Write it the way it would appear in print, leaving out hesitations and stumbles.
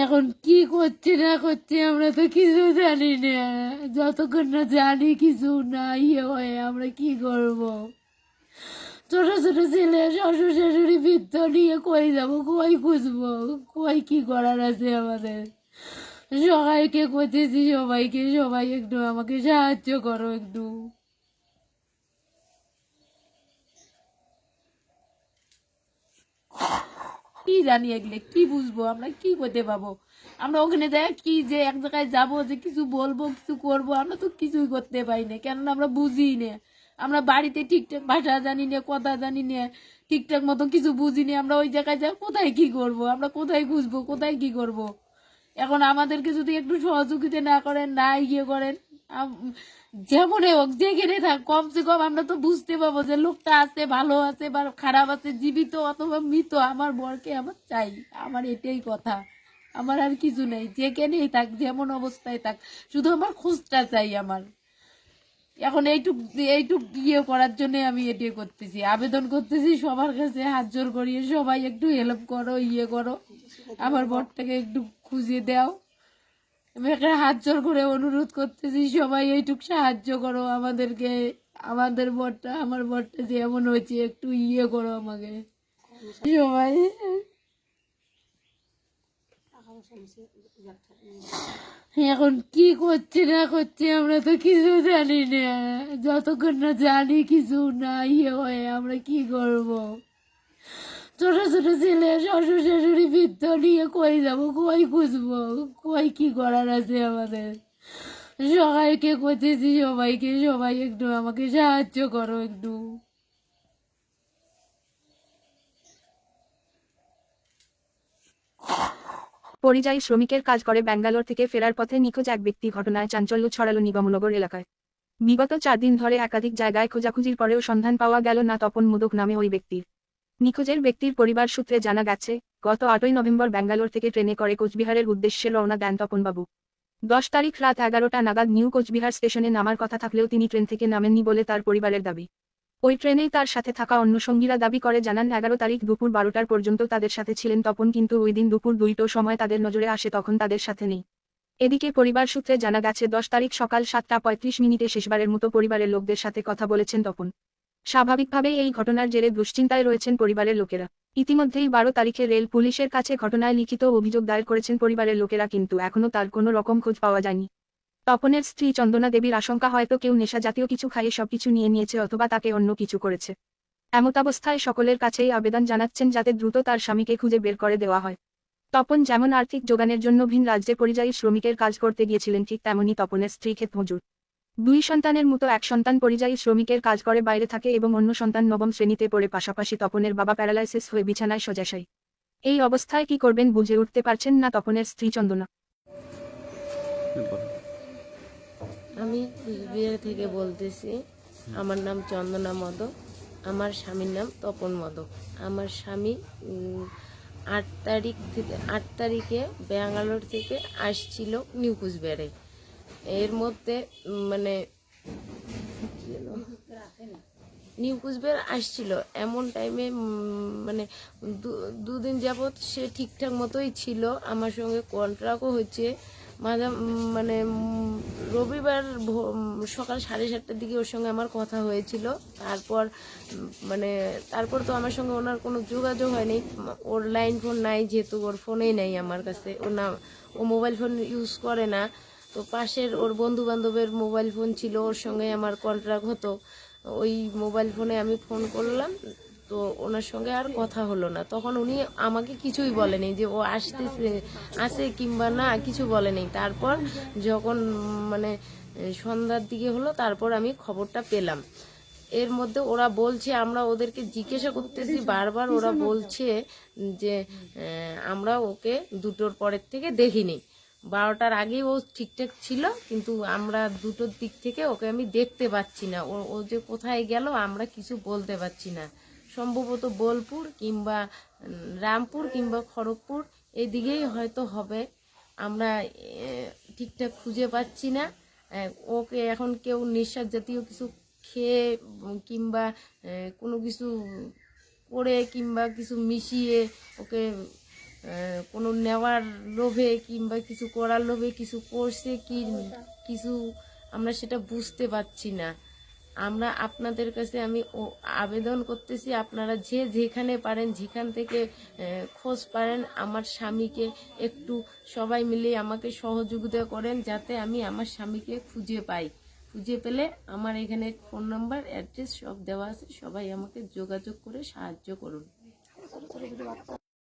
এখন কি করছে না করছে আমরা তো কিছু জানি না। যতক্ষণ না জানি কিছু না ইয়ে হয় আমরা কি করব? ছোট ছোট ছেলে, শ্বশুর শাশুড়ি বৃদ্ধ নিয়ে কই যাবো, কই খুঁজবো, কই কি করার আছে আমাদের? সবাইকে খুঁজেছি, সবাইকে, সবাই একটু আমাকে সাহায্য করো একটু। কি জানি এগুলো, কি বুঝবো আমরা, কি করতে পাবো আমরা? ওখানে যাই কি যে এক জায়গায় যাবো, যে কিছু বলবো, কিছু করবো, আমরা তো কিছুই করতে পারি না, কেননা আমরা বুঝি না। আমরা বাড়িতে ঠিকঠাক ভাষা জানি না, কথা জানি না, ঠিকঠাক মতো কিছু বুঝি না। আমরা ওই জায়গায় যাই, কোথায় কি করব, আমরা কোথায় খুঁজবো, কোথায় কি করব? এখন আমাদেরকে যদি একটু সহযোগিতা না করেন, না ইয়ে করেন, যেমন হোক যেখানে থাক, কমসে কম আমরা তো বুঝতে পারবো যে লোকটা আছে, ভালো আছে বা খারাপ আছে, জীবিত অথবা মৃত। আমার বরকে আমার চাই, আমার এটাই কথা। আমার আর কিছু নেই, যেখানেই থাক, যেমন অবস্থায় থাক, শুধু আমার খোঁজটা চাই আমার। এখন এইটুক এইটুক ইয়ে করার জন্য আমি এটাই করতেছি, আবেদন করতেছি সবার কাছে হাত জোর করিয়ে, সবাই একটু হেল্প করো, ইয়ে করো, আমার বরটাকে একটু খুঁজে দাও। আমি একটা হাত জোর করে অনুরোধ করতেছি, সবাই এইটুক সাহায্য করো আমাদেরকে। আমাদের বরটা, আমার বরটা যে এমন হয়েছে, একটু ইয়ে করো আমাকে সবাই। এখন কি করছে না করছে আমরা তো কিছু জানি না। যতক্ষণ না জানি কিছু না ইয়ে হয় আমরা কি করব? ছোট ছোট ছেলে, শ্বশুর শাশুড়ি বৃদ্ধ নিয়ে কই যাবো, কই খুঁজবো, কই কি করার আছে আমাদের? সবাইকে খুঁজেছি, সবাইকে, সবাই একটু আমাকে সাহায্য করো একটু। পরিযায়ী শ্রমিকের কাজ করে ব্যাঙ্গালোর থেকে ফেরার পথে নিখোঁজ এক ব্যক্তি, ঘটনায় চাঞ্চল্য ছড়ালো নিগমনগর এলাকায়। বিগত 4 দিন ধরে একাধিক জায়গায় খোঁজাখুঁজির পরেও সন্ধান পাওয়া গেল না তপন মোদক নামে ওই ব্যক্তির। নিখোঁজের ব্যক্তির পরিবার সূত্রে জানা গেছে, গত 8ই নভেম্বর ব্যাঙ্গালোর থেকে ট্রেনে করে কোচবিহারের উদ্দেশ্যে রওনা দেন তপনবাবু। 10 তারিখ রাত 11টা নাগাদ নিউ কোচবিহার স্টেশনে নামার কথা থাকলেও তিনি ট্রেন থেকে নামেননি বলে তার পরিবারের দাবি। ওই ট্রেনেই তার সাথে থাকা অন্য সঙ্গীরা দাবি করে জানান, 11 তারিখ দুপুর 12টার পর্যন্ত তাদের সাথে ছিলেন তপন, কিন্তু ওই দিন দুপুর 2টোর সময় তাদের নজরে আসে তখন তাদের সাথে নেই। এদিকে পরিবার সূত্রে জানা গেছে, 10 তারিখ সকাল 7টা 35 মিনিটে শেষবারের মতো পরিবারের লোকদের সাথে কথা বলেছেন তপন। স্বাভাবিকভাবেই এই ঘটনার জেরে দুশ্চিন্তায় রয়েছেন পরিবারের লোকেরা। ইতিমধ্যেই 12 তারিখে রেল পুলিশের কাছে ঘটনায় লিখিত অভিযোগ দায়ের করেছেন পরিবারের লোকেরা, কিন্তু এখনও তার কোনো রকম খোঁজ পাওয়া যায়নি। তপনের স্ত্রী চন্দনা দেবীর আশঙ্কা, হয়তো কেউ নেশা জাতীয় কিছু খাইয়ে সবকিছু নিয়ে নিয়েছে অথবা তাকে অন্য কিছু করেছে। এমতাবস্থায় সকলের কাছেই আবেদন জানাচ্ছেন যাতে দ্রুত তার স্বামীকে খুঁজে বের করে দেওয়া হয়। তপন যেমন আর্থিক যোগানের জন্য ভিন রাজ্যে পরিযায়ী শ্রমিকের কাজ করতে গিয়েছিলেন, ঠিক তেমনি তপনের স্ত্রী ক্ষেতমজুর। 2 সন্তানের মতো এক সন্তান পরিযায়ী শ্রমিকের কাজ করে বাইরে থাকে এবং অন্য সন্তান 9ম শ্রেণীতে পড়ে। পাশাপাশি তপনের বাবা প্যারালাইসিস হয়ে বিছানায় শয্যাশায়ী। এই অবস্থায় কি করবেন বুঝে উঠতে পারছেন না তপনের স্ত্রী চন্দনা। আমি কুচবিহার থেকে বলতেছি। আমার নাম চন্দনা মদক, আমার স্বামীর নাম তপন মদক। আমার স্বামী 8 তারিখে ব্যাঙ্গালোর থেকে আসছিল নিউ কুচবিহারে। এর মধ্যে মানে নিউ কুচবিহার আসছিল এমন টাইমে, মানে দুদিন যাবৎ সে ঠিকঠাক মতোই ছিল, আমার সঙ্গে কন্ট্রাক্টও হচ্ছে। মানে রবিবার সকাল 7:30টার দিকে ওর সঙ্গে আমার কথা হয়েছিল। তারপর তো আমার সঙ্গে ওনার কোনো যোগাযোগ হয়নি। ওর লাইন ফোন নাই, যেহেতু ওর ফোনেই নেই আমার কাছে, ও মোবাইল ফোন ইউজ করে না। তো পাশের ওর বন্ধু বান্ধবের মোবাইল ফোন ছিল, ওর সঙ্গে আমার কন্ট্রাক্ট হতো। ওই মোবাইল ফোনে আমি ফোন করলাম, তো ওনার সঙ্গে আর কথা হলো না। তখন উনি আমাকে কিছুই বলেনি যে ও আসে কিংবা না, কিছু বলেনি। তারপর যখন মানে সন্ধ্যার দিকে হলো, তারপর আমি খবরটা পেলাম। এর মধ্যে ওরা বলছে, আমরা ওদেরকে জিজ্ঞাসা করতেছি বারবার, ওরা বলছে যে আমরা ওকে 2টোর পরের থেকে দেখিনি। 12টার আগেই ও ঠিকঠাক ছিল, কিন্তু আমরা 2টোর দিক থেকে ওকে আমি দেখতে পাচ্ছি না। ও যে কোথায় গেল আমরা কিছু বলতে পারছি না। সম্ভবত বোলপুর কিংবা রামপুর কিংবা খড়গপুর এদিকেই হয়তো হবে। আমরা ঠিকঠাক খুঁজে পাচ্ছি না। ওকে এখন কেউ নেশা জাতীয় কিছু খেয়ে কিংবা কোনো কিছু করে কিংবা কিছু মিশিয়ে ওকে কোনো নেওয়ার লোভে কিংবা কিছু করার লোভে কিছু করছে কি কিছু আমরা সেটা বুঝতে পারছি না। আমরা আপনাদের কাছে আমি আবেদন করতেছি, আপনারা যে যেখানে পারেন যেখান থেকে খোঁজ পারেন আমার স্বামীকে একটু সবাই মিলে আমাকে সহযোগিতা করেন, যাতে আমি আমার স্বামীকে খুঁজে পাই। খুঁজে পেলে আমার এখানে ফোন নাম্বার অ্যাড্রেস সব দেওয়া আছে, সবাই আমাকে যোগাযোগ করে সাহায্য করুন।